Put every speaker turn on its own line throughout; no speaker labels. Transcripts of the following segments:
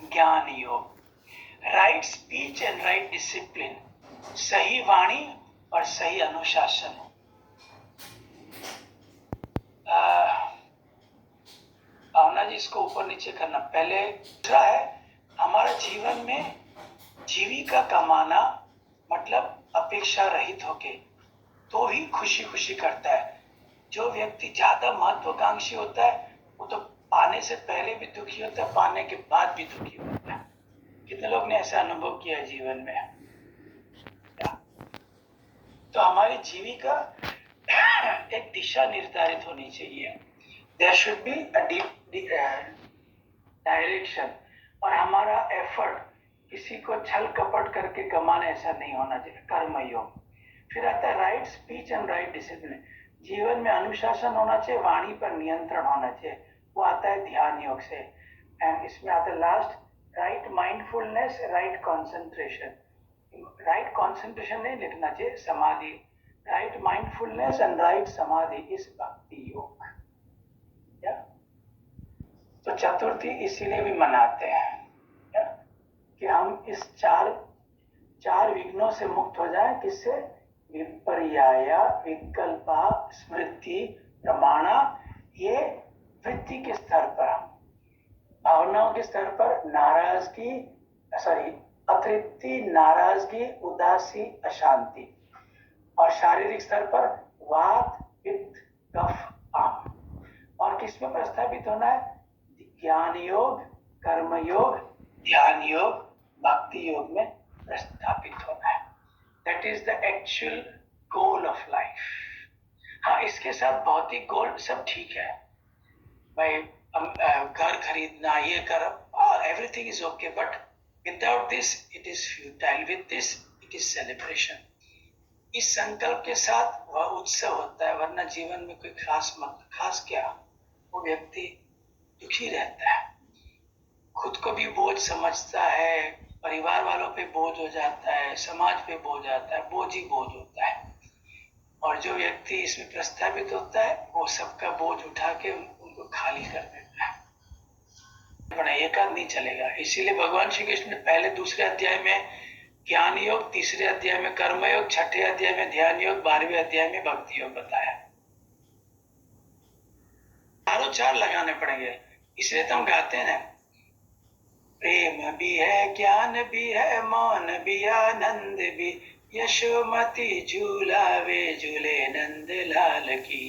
ज्ञान योग, right speech and right discipline, सही वाणी और सही अनुशासन। भावना जी इसको ऊपर नीचे करना पहले। दूसरा है हमारा जीवन में जीविका कमाना, मतलब अपेक्षा रहित होके तो ही खुशी खुशी करता है। जो व्यक्ति ज्यादा महत्वाकांक्षी होता है वो तो पाने से पहले भी दुखी होता है, पाने के बाद भी दुखी होता है। कितने लोग ने ऐसा अनुभव किया है जीवन में? तो हमारी जीविका एक दिशा निर्धारित होनी चाहिए। There should be a deep direction, और हमारा एफर्ट किसी को छल कपट करके कमाना ऐसा नहीं होना चाहिए। कर्म योग। फिर आता है right speech and right discipline, जीवन में अनुशासन होना चाहिए, वाणी पर नियंत्रण होना चाहिए, वो आता है ध्यान योग से। एंड इसमें आता है last right mindfulness, right concentration. Right concentration नहीं लिखना चाहिए, समाधि। राइट माइंडफुलनेस एंड राइट समाधि इज भक्ति योग। तो चतुर्थी इसीलिए भी मनाते हैं कि हम इस चार विघ्नों से मुक्त हो जाए। किससे? विपर्याया, विकल्पा, स्मृति, प्रमाणा। ये वृत्ति के स्तर पर, भावनाओं के स्तर पर नाराजगी, अतृप्ति, नाराजगी, उदासी, अशांति, और शारीरिक स्तर पर वात, पित्त, कफ, आम। और किसमें प्रस्थापित होना है? ज्ञान योग, कर्म योग, ध्यान योग, भक्ति योग में प्रस्थापित होना है। That is the actual goal of life. हाँ, इसके साथ भौतिक गोल सब ठीक है भाई, घर खरीदना, ये कर, everything is okay, but without this it is futile, with this it is celebration. इस संकल्प के साथ वह उत्सव होता है, वरना जीवन में कोई खास क्या, वो व्यक्ति दुखी रहता है, खुद को भी बोझ समझता है, परिवार वालों पे बोझ हो जाता है, समाज पे बोझ आता है, बोझ ही बोझ होता है। और जो व्यक्ति इसमें प्रस्थापित होता है वो सबका बोझ उठा के उनको खाली कर देता है। एक आध नहीं चलेगा। इसीलिए भगवान श्री कृष्ण ने पहले दूसरे अध्याय में ज्ञान योग, तीसरे अध्याय में कर्म योग, छठे अध्याय में ध्यान योग, 12वें अध्याय में भक्ति योग बताया। चार लगाने पड़ेंगे। इसलिए तो हम गाते हैं, प्रेम भी है, ज्ञान भी है, मौन भी, आनंद भी, यशोमती झूलावे झूले नंद लाल की।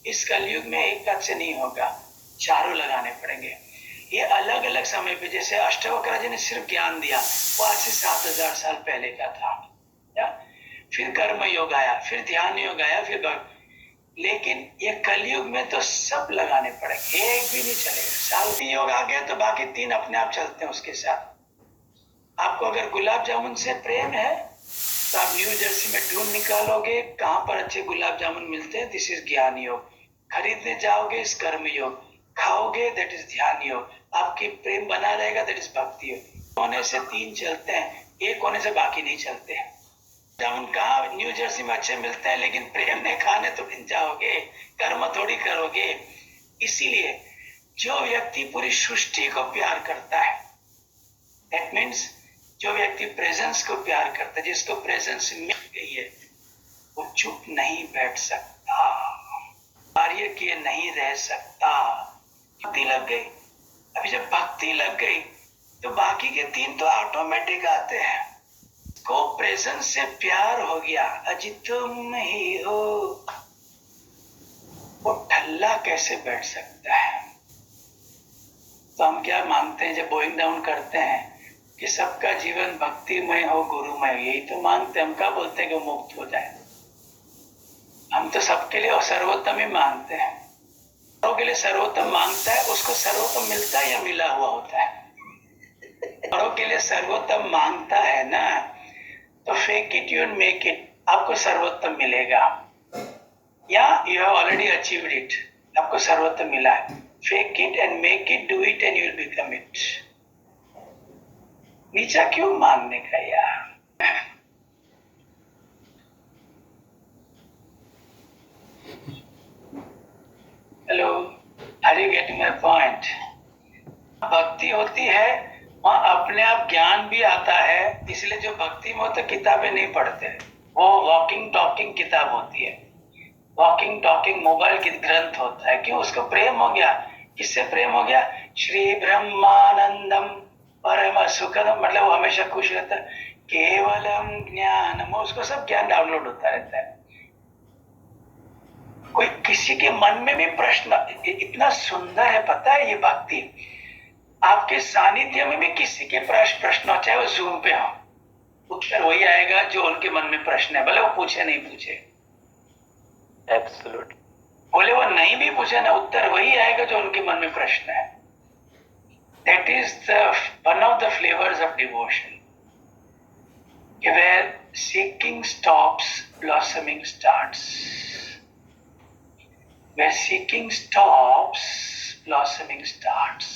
इस कलयुग में एक पद से नहीं होगा, चारों लगाने पड़ेंगे। ये अलग अलग समय पे, जैसे अष्टावक्र जी ने सिर्फ ज्ञान दिया, वो आज से 7000 साल पहले का था। फिर कर्म योग आया, फिर ध्यान योग आया, फिर लेकिन ये कलयुग में तो सब लगाने पड़ेंगे, एक भी नहीं चलेगा। साउथी योग आ गया तो बाकी 3 अपने आप चलते हैं उसके साथ। आपको अगर गुलाब जामुन से प्रेम है तो आप न्यू जर्सी में ढूंढ निकालोगे कहां पर अच्छे गुलाब जामुन मिलते हैं, दिस इज ज्ञान योग। खरीदने जाओगे, इस कर्म योग। खाओगे, दैट इज ध्यान योग। आपकी प्रेम बना रहेगा, दैट इज भक्ति योग। होने से 3 चलते हैं, एक होने से बाकी नहीं चलते। जामुन कहाँ न्यू जर्सी में अच्छे मिलते हैं, लेकिन प्रेम में खाने तो बिन जाओगे, कर्म थोड़ी करोगे। इसीलिए जो व्यक्ति पूरी सृष्टि को प्यार करता है, दैट मीन्स जो व्यक्ति प्रेजेंस को प्यार करता है, जिसको प्रेजेंस मिल गई है, वो चुप नहीं बैठ सकता, कार्य किए नहीं रह सकता। भक्ति लग गई, अभी जब भक्ति लग गई तो बाकी के 3 तो ऑटोमेटिक आते हैं। को प्रेजेंस से प्यार हो गया, अजी तुम ही हो, वो ठल्ला कैसे बैठ सकता है? तो हम क्या मांगते हैं जब बोइंग डाउन करते हैं कि सबका जीवन भक्तिमय हो, गुरुमय, यही तो मांगते हैं। हम क्या बोलते हैं कि मुक्त हो जाए? हम तो सबके लिए सर्वोत्तम ही मांगते हैं। के लिए सर्वोत्तम मांगता है, उसको सर्वोत्तम मिलता है या मिला हुआ होता है? औरों के लिए सर्वोत्तम मांगता है ना, तो fake it you make it, आपको सर्वोत्तम मिलेगा। या you have already achieved it, आपको सर्वोत्तम मिला है। Fake it and make it, do it and you will become it. नीचा क्यों मांगने का यार? Hello, are you getting my point? भक्ति होती है वहाँ अपने आप ज्ञान भी आता है, इसलिए जो भक्ति में होते किताबें नहीं पढ़ते, वो वॉकिंग टॉकिंग किताब होती है, वॉकिंग टॉकिंग मोबाइल की ग्रंथ होता है। क्यों? उसको प्रेम हो गया। किससे प्रेम हो गया? श्री ब्रह्मानंदम परम सुखदम, मतलब वो हमेशा खुश रहता है। केवलम ज्ञानम, उसको सब ज्ञान डाउनलोड होता रहता है। कोई किसी के मन में भी प्रश्न, इतना सुंदर है पता है ये भक्ति, आपके सानिध्य में भी किसी के प्रश्न हो, चाहे वो जूम पे हो, उत्तर वही आएगा जो उनके मन में प्रश्न है, भले वो पूछे नहीं पूछे।
एब्सोल्यूट।
बोले वो नहीं भी पूछे ना, उत्तर वही आएगा जो उनके मन में प्रश्न है। That is one of the flavors of devotion. Where seeking stops, blossoming starts. Where seeking stops, blossoming starts.